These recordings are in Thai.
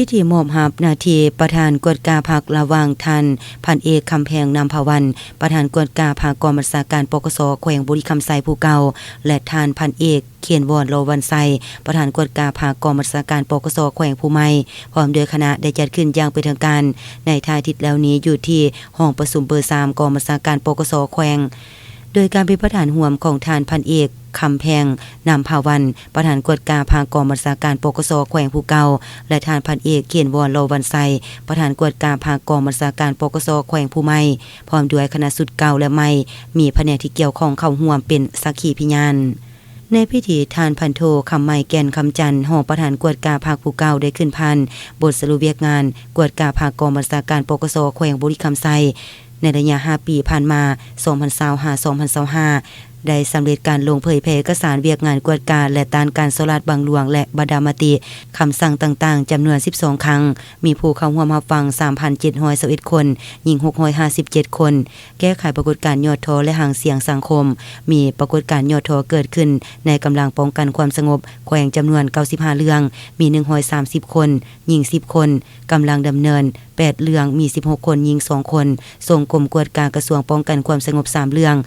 พิธีมอบรับหน้าที่ประธานกวดกาพักระหว่างท่านพันเอกคำแพงนำภวันประธานกวดกาภาคกองบัญชาการปกสแขวงบุรีคำไซผู้เก่าและท่านพันเอกเขียนวอนโลวันไซประธานกวดกาภาคกองบัญชาการปกสแขวงผู้ใหม่พร้อมด้วยคณะได้จัดขึ้นอย่างเป็นทางการในท้ายอาทิตย์แล้วนี้อยู่ที่ห้องประชุมเบอร์3กองบัญชาการปกสแขวงโดยการเป็นประธานห่วมของท่านพันเอกคำแพงนำภาวันประธานกวดกาภาคกองบัญชาการปกสแขวงผู้เก่าและท่านพันเอกเขียนวอนโลวันไซประธานกวดกาภาคกองบัญชาการปกสแขวงผู้ใหม่พร้อมด้วยคณะสุดเก่าและใหม่มีแผนกที่เกี่ยวข้องเข้าร่วมเป็นสักขีพยานในพิธีทานพันโทคำใหม่แก่นคำจันทร์หอประธานกวดกาภาคผู้เก่าได้ขึ้นพันบทสรุปเวียกงานกวดกาภาคกองบัญชาการปกสแขวงบุรีคำไซในระยะ5 ปีผ่านมา2025-2025ได้สำเร็จการลงเผยแพร่เอกสารเวียกงานกวดกาและต้านการโซลาดบางหลวงและบดามติคำสั่งต่างๆจำนวน12ครั้งมีผู้เข้าร่วมรับฟัง 3,721 คนหญิง657 คนแก้ไขปรากฏการณ์ยอดทอและห่างเสียงสังคมมีปรากฏการณ์ยอดทอเกิดขึ้นในกำลังป้องกันความสงบแขวงจำนวน95เรื่องมี130คนหญิง10คนกำลังดำเนิน8เรื่องมี16คนหญิง2คนส่งกรมกวดกระทรวงป้องกันความสงบ3เรื่อง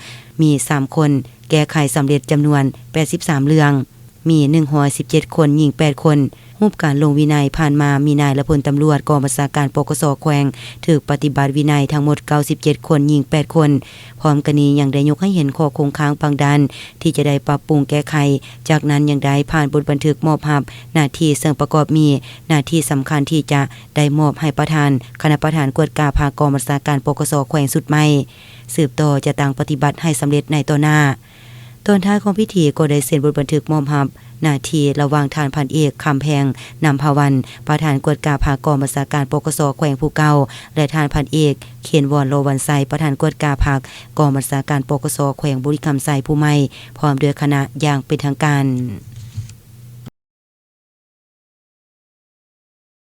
มี3คนแก้ไขสำเร็จจำนวน83เรื่องมี117คนหญิง8คนรูปการลงวินัยผ่านมามีนายและพลตำรวจกองบัญชาการปกสแขวงถูกปฏิบัติวินัยทั้งหมด97คนหญิง8คนพร้อมกันนี้ยังได้ยกให้เห็นข้อคงค้างบางด้านที่จะได้ปรับปรุงแก้ไขจากนั้นยังได้ผ่านบทบันทึกมอบรับหน้าที่ซึ่งประกอบมีหน้าที่สำคัญที่จะได้มอบให้ประธานคณะประธานกวดกาภาคกองบัญชาการปกสแขวงสุดใหม่สืบต่อจะตั้งปฏิบัติให้สำเร็จในต่อหน้าตอนท้ายของพิธีก็ได้เซ็นบทบันทึกมอบรับหน้าที่ระหว่างท่านพันเอกคำแพงนำภาวันประธานกวดกาภาคกองบัญชาการปกสแขวงผู้เก่าและท่านพันเอกเขียนวอนโลวันไซประธานกวดกาภาคกองบัญชาการปกสแขวงบุรีคำไซผู้ใหม่พร้อมด้วยคณะอย่างเป็นทางการ